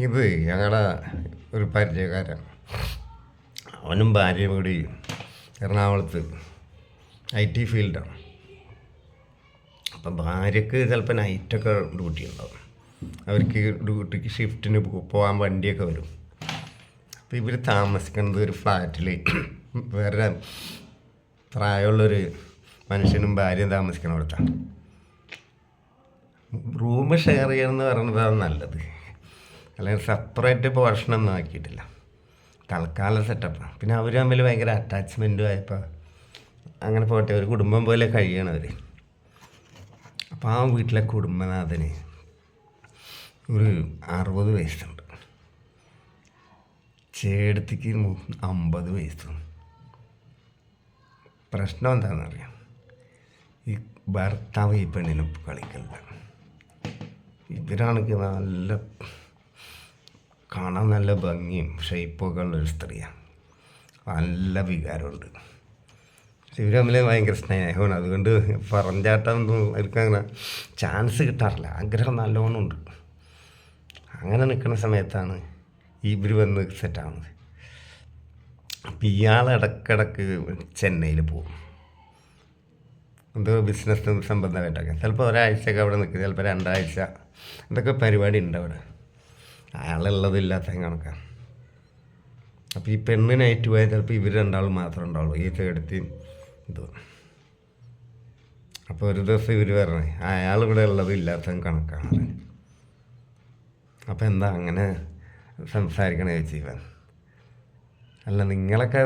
ഇത് ഞങ്ങളുടെ ഒരു പരിചയക്കാരൻ, അവനും ഭാര്യയും കൂടി എറണാകുളത്ത് IT ഫീൽഡാണ്. അപ്പം ഭാര്യക്ക് ചിലപ്പോൾ നൈറ്റൊക്കെ ഡ്യൂട്ടി ഉണ്ടാവും. അവർക്ക് ഡ്യൂട്ടിക്ക് ഷിഫ്റ്റിന് പോകാൻ വണ്ടിയൊക്കെ വരും. അപ്പോൾ ഇവർ താമസിക്കുന്നത് ഒരു ഫ്ലാറ്റിൽ വേറെ പ്രായമുള്ളൊരു മനുഷ്യനും ഭാര്യയും താമസിക്കണവിടത്താണ്. റൂം ഷെയർ ചെയ്യണമെന്ന് പറയുന്നതാണ് നല്ലത്, അല്ലെങ്കിൽ സെപ്പറേറ്റ് പോർഷനൊന്നും ആക്കിയിട്ടില്ല. തൽക്കാലം സെറ്റപ്പാണ്. പിന്നെ അവർ തമ്മിൽ ഭയങ്കര അറ്റാച്ച്മെൻറ്റും ആയപ്പോൾ അങ്ങനെ പോട്ടെ, ഒരു കുടുംബം പോലെ കഴിയണവർ. അപ്പോൾ ആ വീട്ടിലെ കുടുംബനാഥന് ഒരു 60 വയസ്സുണ്ട്, ചേടത്തിക്ക് 50 വയസ്സും. പ്രശ്നം എന്താണെന്നറിയാം, ഈ ഭർത്താവ് ഈ പെണ്ണിനും കളിക്കില്ല. ഇവരാണെങ്കിൽ നല്ല കാണാൻ നല്ല ഭംഗിയും ഷേപ്പൊക്കെ ഉള്ളൊരു സ്ത്രീയാണ്, നല്ല വികാരമുണ്ട്. ഇവർ തമ്മിൽ ഭയങ്കര സ്നേഹമാണ്. അതുകൊണ്ട് പറഞ്ഞാട്ടൊന്നും അവർക്കങ്ങനെ ചാൻസ് കിട്ടാറില്ല. ആഗ്രഹം നല്ലോണം ഉണ്ട്. അങ്ങനെ നിൽക്കുന്ന സമയത്താണ് ഇവർ വന്ന് സെറ്റാവുന്നത്. അപ്പം ഇയാൾ ഇടയ്ക്കിടയ്ക്ക് ചെന്നൈയിൽ പോകും, എന്തോ ബിസിനസ് സംബന്ധമായിട്ടൊക്കെ. ചിലപ്പോൾ ഒരാഴ്ചയൊക്കെ അവിടെ നിൽക്കും, ചിലപ്പോൾ 2 ആഴ്ച. എന്തൊക്കെ പരിപാടി ഉണ്ട് അവിടെ, അയാളുള്ളതില്ലാത്ത കണക്കാണ്. അപ്പോൾ ഈ പെണ്ണ് നൈറ്റ് പോയാൽ ചിലപ്പോൾ ഇവർ 2 മാത്രമേ ഉണ്ടാവുള്ളൂ, ഈ ചേടത്തിയും ഇത്. അപ്പോൾ ഒരു ദിവസം ഇവർ പറഞ്ഞേ അയാളിവിടെ ഉള്ളത് ഇല്ലാത്ത കണക്കാണ്. അപ്പോൾ എന്താ അങ്ങനെ സംസാരിക്കണേ ചോദിച്ചു ഇവൻ. അല്ല, നിങ്ങളൊക്കെ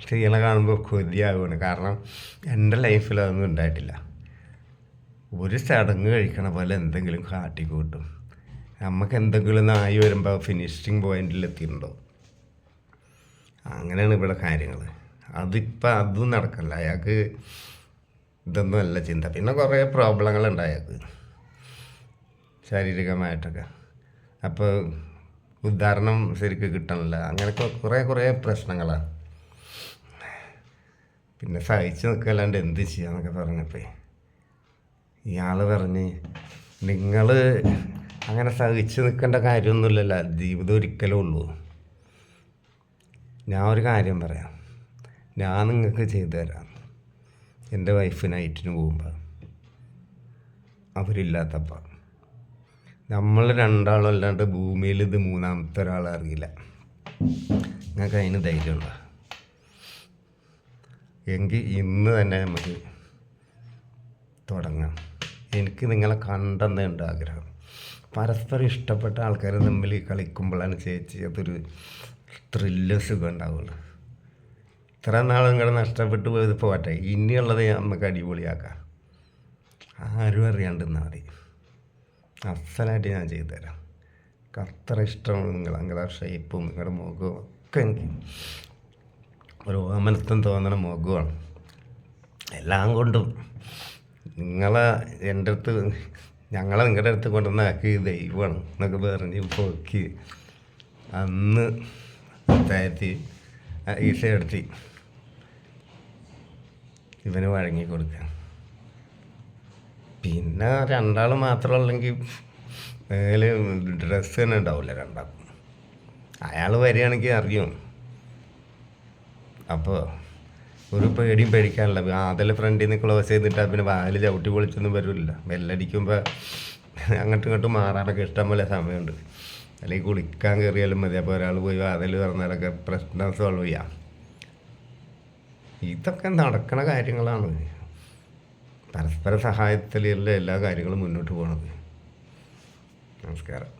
ചെയ്യണ കാണുമ്പോൾ കൊതിയാവുകയാണ്. കാരണം എൻ്റെ ലൈഫിൽ അതൊന്നും ഉണ്ടായിട്ടില്ല. ഒരു ചടങ്ങ് കഴിക്കണ പോലെ എന്തെങ്കിലും കാട്ടിക്കൂട്ടും. നമുക്ക് എന്തെങ്കിലും നായി വരുമ്പോൾ ഫിനിഷിങ് പോയിന്റിൽ എത്തിയിട്ടുണ്ടോ, അങ്ങനെയാണ് ഇവിടെ കാര്യങ്ങൾ. അതിപ്പോൾ അതും നടക്കില്ല. അയാൾക്ക് ഇതൊന്നും അല്ല ചിന്ത. പിന്നെ കുറേ പ്രോബ്ലങ്ങളുണ്ട് അയാൾക്ക് ശാരീരികമായിട്ടൊക്കെ. അപ്പോൾ ഉദാഹരണം ശരിക്കും കിട്ടണില്ല. അങ്ങനെയൊക്കെ കുറേ പ്രശ്നങ്ങളാണ്. പിന്നെ സഹിച്ച് നിൽക്കല്ലാണ്ട് എന്ത് ചെയ്യാന്നൊക്കെ പറഞ്ഞപ്പോൾ ഇയാൾ പറഞ്ഞ്, നിങ്ങൾ അങ്ങനെ സഹിച്ച് നിൽക്കേണ്ട കാര്യമൊന്നുമില്ലല്ലോ, ജീവിതം ഒരിക്കലും ഉള്ളൂ. ഞാൻ ഒരു കാര്യം പറയാം, ഞാൻ നിങ്ങൾക്ക് ചെയ്തു തരാം. എൻ്റെ വൈഫ് നൈറ്റിന് പോകുമ്പോൾ അവരില്ലാത്തപ്പോൾ നമ്മൾ 2 ആളും അല്ലാണ്ട് ഭൂമിയിൽ ഇത് 3ാമത്തെ ഒരാളെ അറിയില്ല. നിങ്ങൾക്ക് അതിന് ധൈര്യമുണ്ടോ? എങ്കിൽ ഇന്ന് തന്നെ നമുക്ക് തുടങ്ങാം. എനിക്ക് നിങ്ങളെ കണ്ടെന്നുണ്ട് ആഗ്രഹം. പരസ്പരം ഇഷ്ടപ്പെട്ട ആൾക്കാർ തമ്മിൽ കളിക്കുമ്പോഴാണ് ചേച്ചി അതൊരു ത്രില്ല് സുഖം ഉണ്ടാവുള്ളൂ. ഇത്ര നാളും ഇങ്ങനെ നഷ്ടപ്പെട്ടു പോയത് പോട്ടെ, ഇനിയുള്ളത് നമുക്ക് അടിപൊളിയാക്കാം. ആരും അറിയാണ്ടിരുന്നാൽ മതി. അസലായിട്ട് ഞാൻ ചെയ്തു തരാം. അത്ര ഇഷ്ടമാണ് നിങ്ങളുടെ ഷേപ്പും നിങ്ങളുടെ മുഖവും ഒക്കെ. എനിക്ക് ഒരു ഓമനത്വം തോന്നണ മുഖമാണ് എല്ലാം കൊണ്ടും. എൻ്റെ അടുത്ത് നിങ്ങളുടെ അടുത്ത് കൊണ്ടുവന്നാക്കി ദൈവമാണ് എന്നൊക്കെ പറഞ്ഞ് പോക്കി അന്ന് താഴ്ത്തി ഈശയെടുത്തി ഇവന് വഴങ്ങി കൊടുക്കുക. പിന്നെ 2 ആൾ മാത്രമുള്ളെങ്കിൽ മേൽ ഡ്രസ്സ് തന്നെ ഉണ്ടാവില്ല 2 ആൾക്കും. അയാൾ വരികയാണെങ്കിൽ അറിയും. അപ്പോൾ ഒരു പേടിയും പേടിക്കാനില്ല. അതിൽ ഫ്രണ്ടിൽ നിന്ന് ക്ലോസ് ചെയ്തിട്ടാൽ പിന്നെ വാല് ചവിട്ടി പൊളിച്ചൊന്നും വരില്ല. ബെല്ലടിക്കുമ്പോൾ അങ്ങോട്ടും ഇങ്ങോട്ടും മാറാനൊക്കെ ഇഷ്ടം പോലെ സമയമുണ്ട്. അല്ലെങ്കിൽ കുളിക്കാൻ കയറിയാലും മതി. അപ്പോൾ ഒരാൾ പോയി വാതിൽ തുറന്നാലൊക്കെ പ്രശ്നം സോൾവ് ചെയ്യാം. ഇതൊക്കെ നടക്കണ കാര്യങ്ങളാണ്. പരസ്പര സഹായത്തിലുള്ള എല്ലാ കാര്യങ്ങളും മുന്നോട്ട് പോകണത്. നമസ്കാരം.